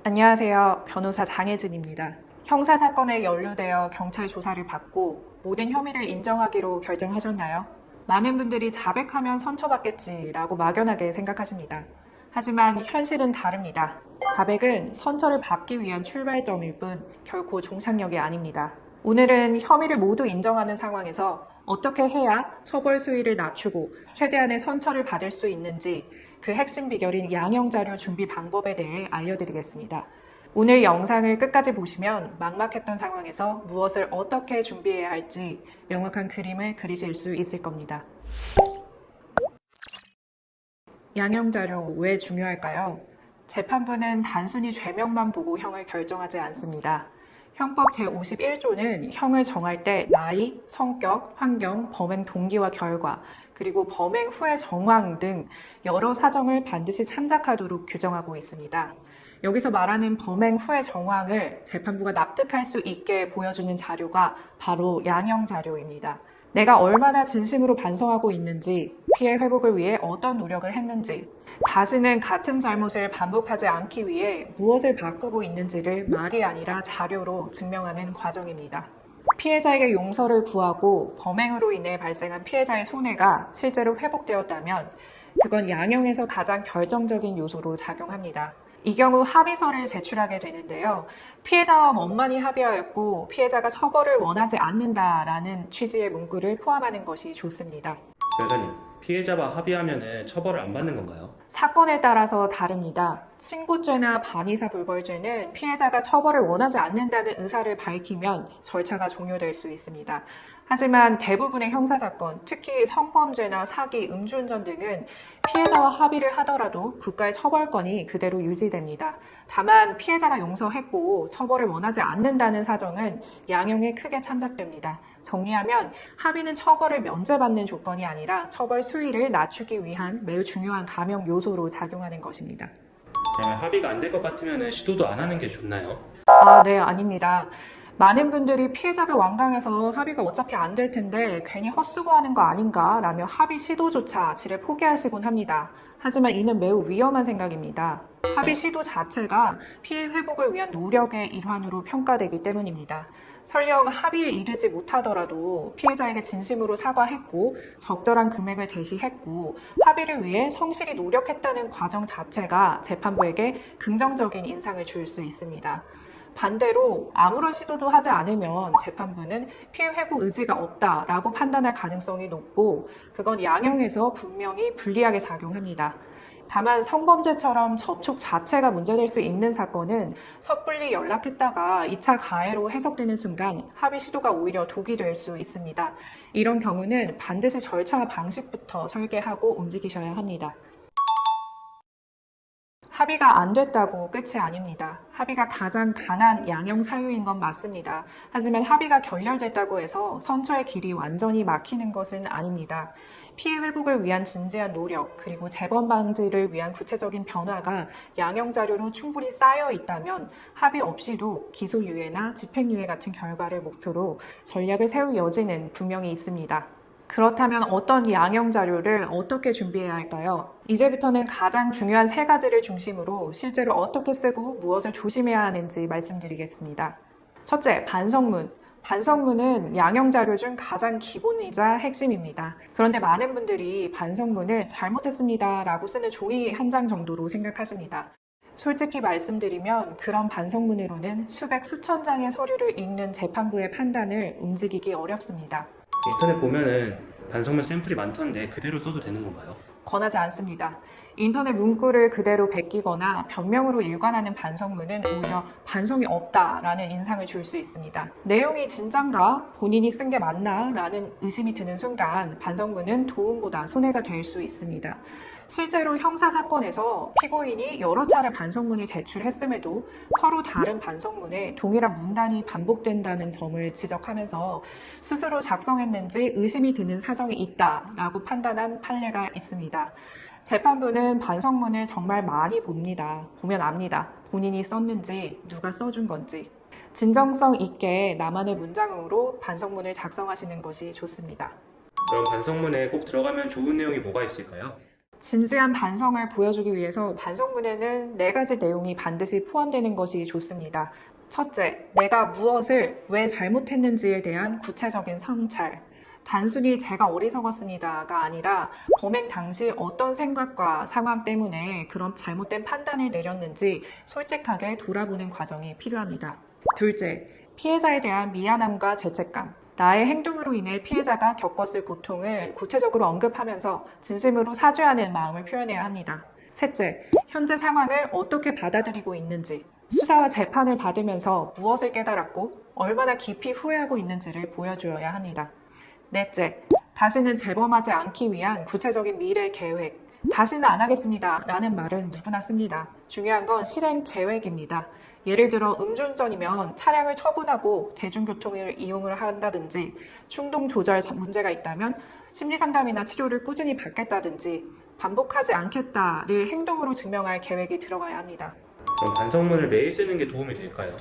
안녕하세요. 변호사 장혜진입니다. 형사사건에 연루되어 경찰 조사를 받고 모든 혐의를 인정하기로 결정하셨나요? 많은 분들이 자백하면 선처받겠지라고 막연하게 생각하십니다. 하지만 현실은 다릅니다. 자백은 선처를 받기 위한 출발점일 뿐 결코 종착역이 아닙니다. 오늘은 혐의를 모두 인정하는 상황에서 어떻게 해야 처벌 수위를 낮추고 최대한의 선처를 받을 수 있는지 그 핵심 비결인 양형자료 준비 방법에 대해 알려드리겠습니다. 오늘 영상을 끝까지 보시면 막막했던 상황에서 무엇을 어떻게 준비해야 할지 명확한 그림을 그리실 수 있을 겁니다. 양형자료 왜 중요할까요? 재판부는 단순히 죄명만 보고 형을 결정하지 않습니다. 형법 제51조는 형을 정할 때 나이, 성격, 환경, 범행 동기와 결과, 그리고 범행 후의 정황 등 여러 사정을 반드시 참작하도록 규정하고 있습니다. 여기서 말하는 범행 후의 정황을 재판부가 납득할 수 있게 보여주는 자료가 바로 양형자료입니다. 내가 얼마나 진심으로 반성하고 있는지, 피해 회복을 위해 어떤 노력을 했는지, 다시는 같은 잘못을 반복하지 않기 위해 무엇을 바꾸고 있는지를 말이 아니라 자료로 증명하는 과정입니다. 피해자에게 용서를 구하고 범행으로 인해 발생한 피해자의 손해가 실제로 회복되었다면 그건 양형에서 가장 결정적인 요소로 작용합니다. 이 경우 합의서를 제출하게 되는데요. 피해자와 원만히 합의하였고 피해자가 처벌을 원하지 않는다라는 취지의 문구를 포함하는 것이 좋습니다. 변호사님, 피해자와 합의하면 처벌을 안 받는 건가요? 사건에 따라서 다릅니다. 친고죄나 반의사 불벌죄는 피해자가 처벌을 원하지 않는다는 의사를 밝히면 절차가 종료될 수 있습니다. 하지만 대부분의 형사사건, 특히 성범죄나 사기, 음주운전 등은 피해자와 합의를 하더라도 국가의 처벌권이 그대로 유지됩니다. 다만 피해자가 용서했고 처벌을 원하지 않는다는 사정은 양형에 크게 참작됩니다. 정리하면 합의는 처벌을 면제받는 조건이 아니라 처벌 수위를 낮추기 위한 매우 중요한 감형 요소로 작용하는 것입니다. 그러면 합의가 안 될 것 같으면 시도도 안 하는 게 좋나요? 네, 아닙니다. 많은 분들이 피해자가 완강해서 합의가 어차피 안 될 텐데 괜히 헛수고하는 거 아닌가 라며 합의 시도조차 지레 포기하시곤 합니다. 하지만 이는 매우 위험한 생각입니다. 합의 시도 자체가 피해 회복을 위한 노력의 일환으로 평가되기 때문입니다. 설령 합의에 이르지 못하더라도 피해자에게 진심으로 사과했고 적절한 금액을 제시했고 합의를 위해 성실히 노력했다는 과정 자체가 재판부에게 긍정적인 인상을 줄 수 있습니다. 반대로 아무런 시도도 하지 않으면 재판부는 피해 회복 의지가 없다라고 판단할 가능성이 높고 그건 양형에서 분명히 불리하게 작용합니다. 다만 성범죄처럼 접촉 자체가 문제될 수 있는 사건은 섣불리 연락했다가 2차 가해로 해석되는 순간 합의 시도가 오히려 독이 될 수 있습니다. 이런 경우는 반드시 절차와 방식부터 설계하고 움직이셔야 합니다. 합의가 안 됐다고 끝이 아닙니다. 합의가 가장 강한 양형 사유인 건 맞습니다. 하지만 합의가 결렬됐다고 해서 선처의 길이 완전히 막히는 것은 아닙니다. 피해 회복을 위한 진지한 노력, 그리고 재범 방지를 위한 구체적인 변화가 양형 자료로 충분히 쌓여 있다면 합의 없이도 기소유예나 집행유예 같은 결과를 목표로 전략을 세울 여지는 분명히 있습니다. 그렇다면 어떤 양형 자료를 어떻게 준비해야 할까요? 이제부터는 가장 중요한 3가지를 중심으로 실제로 어떻게 쓰고 무엇을 조심해야 하는지 말씀드리겠습니다. 첫째, 반성문. 반성문은 양형 자료 중 가장 기본이자 핵심입니다. 그런데 많은 분들이 반성문을 잘못했습니다 라고 쓰는 종이 한 장 정도로 생각하십니다. 솔직히 말씀드리면 그런 반성문으로는 수백 수천 장의 서류를 읽는 재판부의 판단을 움직이기 어렵습니다. 인터넷 보면은 반성문 샘플이 많던데 그대로 써도 되는 건가요? 권하지 않습니다. 인터넷 문구를 그대로 베끼거나 변명으로 일관하는 반성문은 오히려 반성이 없다라는 인상을 줄 수 있습니다. 내용이 진짠가? 본인이 쓴 게 맞나? 라는 의심이 드는 순간 반성문은 도움보다 손해가 될 수 있습니다. 실제로 형사사건에서 피고인이 여러 차례 반성문을 제출했음에도 서로 다른 반성문에 동일한 문단이 반복된다는 점을 지적하면서 스스로 작성했는지 의심이 드는 사정이 있다라고 판단한 판례가 있습니다. 재판부는 반성문을 정말 많이 봅니다. 보면 압니다. 본인이 썼는지 누가 써준 건지. 진정성 있게 나만의 문장으로 반성문을 작성하시는 것이 좋습니다. 그럼 반성문에 꼭 들어가면 좋은 내용이 뭐가 있을까요? 진지한 반성을 보여주기 위해서 반성문에는 4가지 내용이 반드시 포함되는 것이 좋습니다. 첫째, 내가 무엇을 왜 잘못했는지에 대한 구체적인 성찰. 단순히 제가 어리석었습니다가 아니라 범행 당시 어떤 생각과 상황 때문에 그런 잘못된 판단을 내렸는지 솔직하게 돌아보는 과정이 필요합니다. 둘째, 피해자에 대한 미안함과 죄책감. 나의 행동으로 인해 피해자가 겪었을 고통을 구체적으로 언급하면서 진심으로 사죄하는 마음을 표현해야 합니다. 셋째, 현재 상황을 어떻게 받아들이고 있는지, 수사와 재판을 받으면서 무엇을 깨달았고 얼마나 깊이 후회하고 있는지를 보여주어야 합니다. 넷째, 다시는 재범하지 않기 위한 구체적인 미래 계획. 다시는 안 하겠습니다 라는 말은 누구나 씁니다. 중요한 건 실행 계획입니다. 예를 들어 음주운전이면 차량을 처분하고 대중교통을 이용을 한다든지, 충동 조절 문제가 있다면 심리상담이나 치료를 꾸준히 받겠다든지, 반복하지 않겠다를 행동으로 증명할 계획이 들어가야 합니다. 그럼 반성문을 매일 쓰는 게 도움이 될까요?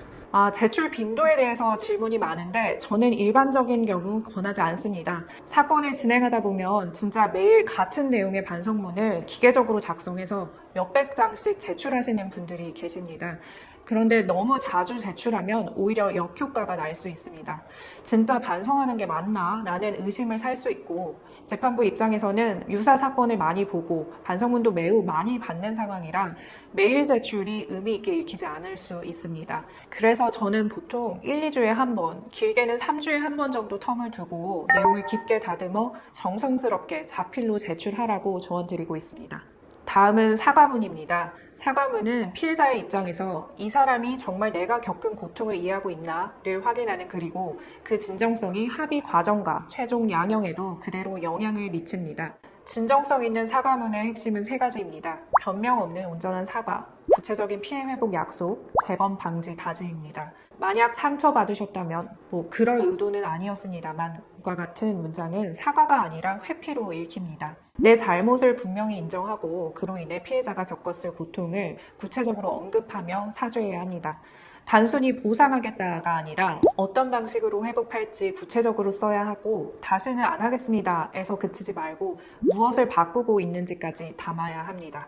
제출 빈도에 대해서 질문이 많은데 저는 일반적인 경우 권하지 않습니다. 사건을 진행하다 보면 진짜 매일 같은 내용의 반성문을 기계적으로 작성해서 몇백 장씩 제출하시는 분들이 계십니다. 그런데 너무 자주 제출하면 오히려 역효과가 날 수 있습니다. 진짜 반성하는 게 맞나? 라는 의심을 살 수 있고, 재판부 입장에서는 유사 사건을 많이 보고 반성문도 매우 많이 받는 상황이라 매일 제출이 의미 있게 읽히지 않을 수 있습니다. 그래서 저는 보통 1, 2주에 한 번, 길게는 3주에 한 번 정도 텀을 두고 내용을 깊게 다듬어 정성스럽게 자필로 제출하라고 조언드리고 있습니다. 다음은 사과문입니다. 사과문은 피해자의 입장에서 이 사람이 정말 내가 겪은 고통을 이해하고 있나를 확인하는 글이고, 그 진정성이 합의 과정과 최종 양형에도 그대로 영향을 미칩니다. 진정성 있는 사과문의 핵심은 3가지입니다. 변명 없는 온전한 사과, 구체적인 피해 회복 약속, 재범 방지 다짐입니다. 만약 상처받으셨다면 그럴 의도는 아니었습니다만과 같은 문장은 사과가 아니라 회피로 읽힙니다. 내 잘못을 분명히 인정하고 그로 인해 피해자가 겪었을 고통을 구체적으로 언급하며 사죄해야 합니다. 단순히 보상하겠다가 아니라 어떤 방식으로 회복할지 구체적으로 써야 하고, 다시는 안 하겠습니다에서 그치지 말고 무엇을 바꾸고 있는지까지 담아야 합니다.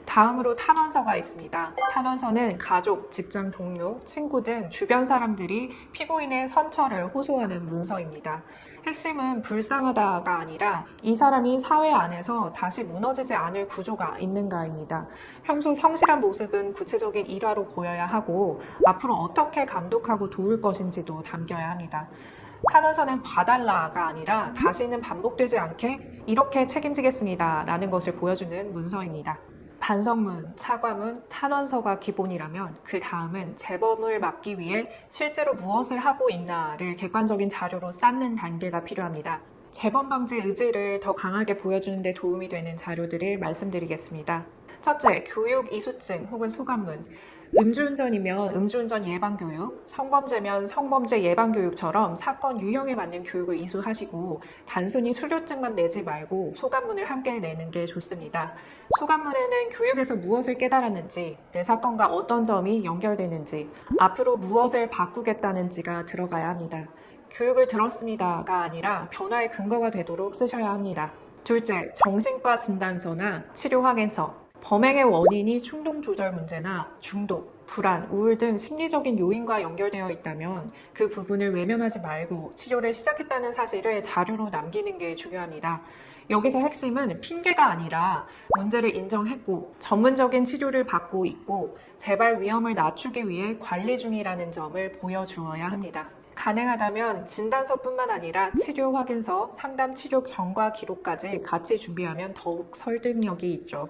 다음으로 탄원서가 있습니다. 탄원서는 가족, 직장 동료, 친구 등 주변 사람들이 피고인의 선처를 호소하는 문서입니다. 핵심은 불쌍하다가 아니라 이 사람이 사회 안에서 다시 무너지지 않을 구조가 있는가입니다. 평소 성실한 모습은 구체적인 일화로 보여야 하고, 앞으로 어떻게 감독하고 도울 것인지도 담겨야 합니다. 탄원서는 봐달라가 아니라 다시는 반복되지 않게 이렇게 책임지겠습니다 라는 것을 보여주는 문서입니다. 반성문, 사과문, 탄원서가 기본이라면 그 다음은 재범을 막기 위해 실제로 무엇을 하고 있나를 객관적인 자료로 쌓는 단계가 필요합니다. 재범 방지 의지를 더 강하게 보여주는 데 도움이 되는 자료들을 말씀드리겠습니다. 첫째, 교육 이수증 혹은 소감문. 음주운전이면 음주운전 예방교육, 성범죄면 성범죄 예방교육처럼 사건 유형에 맞는 교육을 이수하시고, 단순히 수료증만 내지 말고 소감문을 함께 내는 게 좋습니다. 소감문에는 교육에서 무엇을 깨달았는지, 내 사건과 어떤 점이 연결되는지, 앞으로 무엇을 바꾸겠다는지가 들어가야 합니다. 교육을 들었습니다가 아니라 변화의 근거가 되도록 쓰셔야 합니다. 둘째, 정신과 진단서나 치료 확인서. 범행의 원인이 충동 조절 문제나 중독, 불안, 우울 등 심리적인 요인과 연결되어 있다면 그 부분을 외면하지 말고 치료를 시작했다는 사실을 자료로 남기는 게 중요합니다. 여기서 핵심은 핑계가 아니라 문제를 인정했고 전문적인 치료를 받고 있고 재발 위험을 낮추기 위해 관리 중이라는 점을 보여주어야 합니다. 가능하다면 진단서뿐만 아니라 치료 확인서, 상담 치료 경과 기록까지 같이 준비하면 더욱 설득력이 있죠.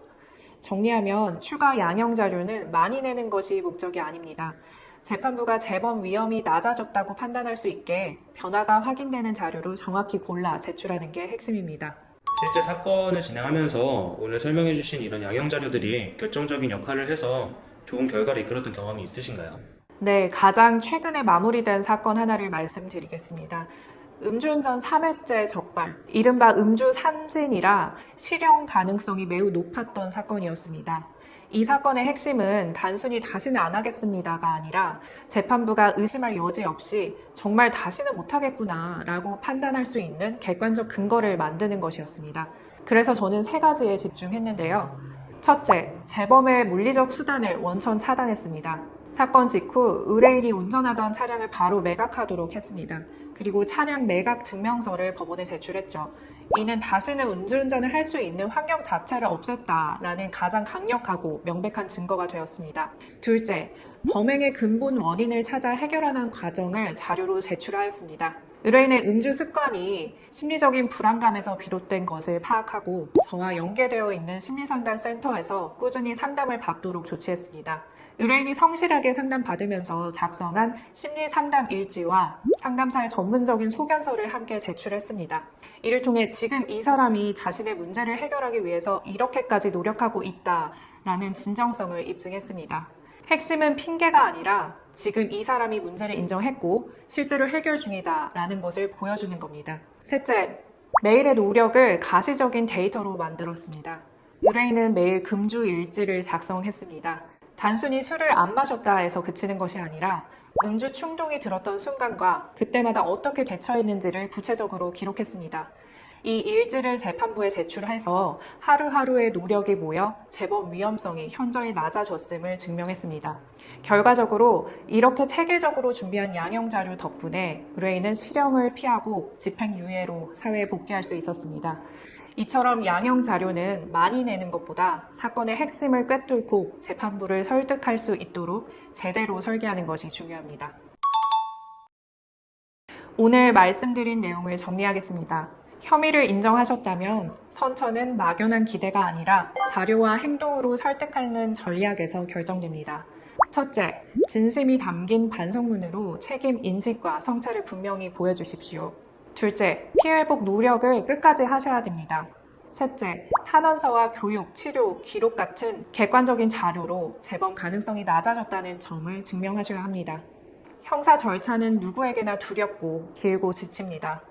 정리하면 추가 양형 자료는 많이 내는 것이 목적이 아닙니다. 재판부가 재범 위험이 낮아졌다고 판단할 수 있게 변화가 확인되는 자료로 정확히 골라 제출하는 게 핵심입니다. 실제 사건을 진행하면서 오늘 설명해 주신 이런 양형 자료들이 결정적인 역할을 해서 좋은 결과를 이끌었던 경험이 있으신가요? 네, 가장 최근에 마무리된 사건 하나를 말씀드리겠습니다. 음주운전 3회째 적발, 이른바 음주 산진이라 실형 가능성이 매우 높았던 사건이었습니다. 이 사건의 핵심은 단순히 다시는 안 하겠습니다가 아니라 재판부가 의심할 여지 없이 정말 다시는 못하겠구나 라고 판단할 수 있는 객관적 근거를 만드는 것이었습니다. 그래서 저는 세 가지에 집중했는데요. 첫째, 재범의 물리적 수단을 원천 차단했습니다. 사건 직후 의뢰인이 운전하던 차량을 바로 매각하도록 했습니다. 그리고 차량 매각 증명서를 법원에 제출했죠. 이는 다시는 음주운전을 할 수 있는 환경 자체를 없앴다라는 가장 강력하고 명백한 증거가 되었습니다. 둘째, 범행의 근본 원인을 찾아 해결하는 과정을 자료로 제출하였습니다. 의뢰인의 음주 습관이 심리적인 불안감에서 비롯된 것을 파악하고 저와 연계되어 있는 심리상담 센터에서 꾸준히 상담을 받도록 조치했습니다. 의뢰인이 성실하게 상담받으면서 작성한 심리상담 일지와 상담사의 전문적인 소견서를 함께 제출했습니다. 이를 통해 지금 이 사람이 자신의 문제를 해결하기 위해서 이렇게까지 노력하고 있다라는 진정성을 입증했습니다. 핵심은 핑계가 아니라 지금 이 사람이 문제를 인정했고 실제로 해결 중이다라는 것을 보여주는 겁니다. 셋째, 매일의 노력을 가시적인 데이터로 만들었습니다. 의뢰인은 매일 금주 일지를 작성했습니다. 단순히 술을 안 마셨다 해서 그치는 것이 아니라 음주 충동이 들었던 순간과 그때마다 어떻게 대처했는지를 구체적으로 기록했습니다. 이 일지를 재판부에 제출해서 하루하루의 노력이 모여 재범 위험성이 현저히 낮아졌음을 증명했습니다. 결과적으로 이렇게 체계적으로 준비한 양형 자료 덕분에 의뢰인은 실형을 피하고 집행유예로 사회에 복귀할 수 있었습니다. 이처럼 양형 자료는 많이 내는 것보다 사건의 핵심을 꿰뚫고 재판부를 설득할 수 있도록 제대로 설계하는 것이 중요합니다. 오늘 말씀드린 내용을 정리하겠습니다. 혐의를 인정하셨다면 선처는 막연한 기대가 아니라 자료와 행동으로 설득하는 전략에서 결정됩니다. 첫째, 진심이 담긴 반성문으로 책임 인식과 성찰을 분명히 보여주십시오. 둘째, 피해회복 노력을 끝까지 하셔야 됩니다. 셋째, 탄원서와 교육, 치료, 기록 같은 객관적인 자료로 재범 가능성이 낮아졌다는 점을 증명하셔야 합니다. 형사 절차는 누구에게나 두렵고 길고 지칩니다.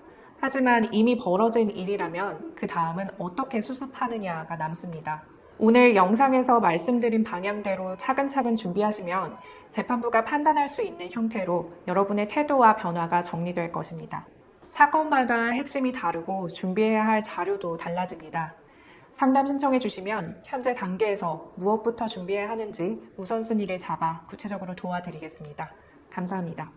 하지만 이미 벌어진 일이라면 그 다음은 어떻게 수습하느냐가 남습니다. 오늘 영상에서 말씀드린 방향대로 차근차근 준비하시면 재판부가 판단할 수 있는 형태로 여러분의 태도와 변화가 정리될 것입니다. 사건마다 핵심이 다르고 준비해야 할 자료도 달라집니다. 상담 신청해 주시면 현재 단계에서 무엇부터 준비해야 하는지 우선순위를 잡아 구체적으로 도와드리겠습니다. 감사합니다.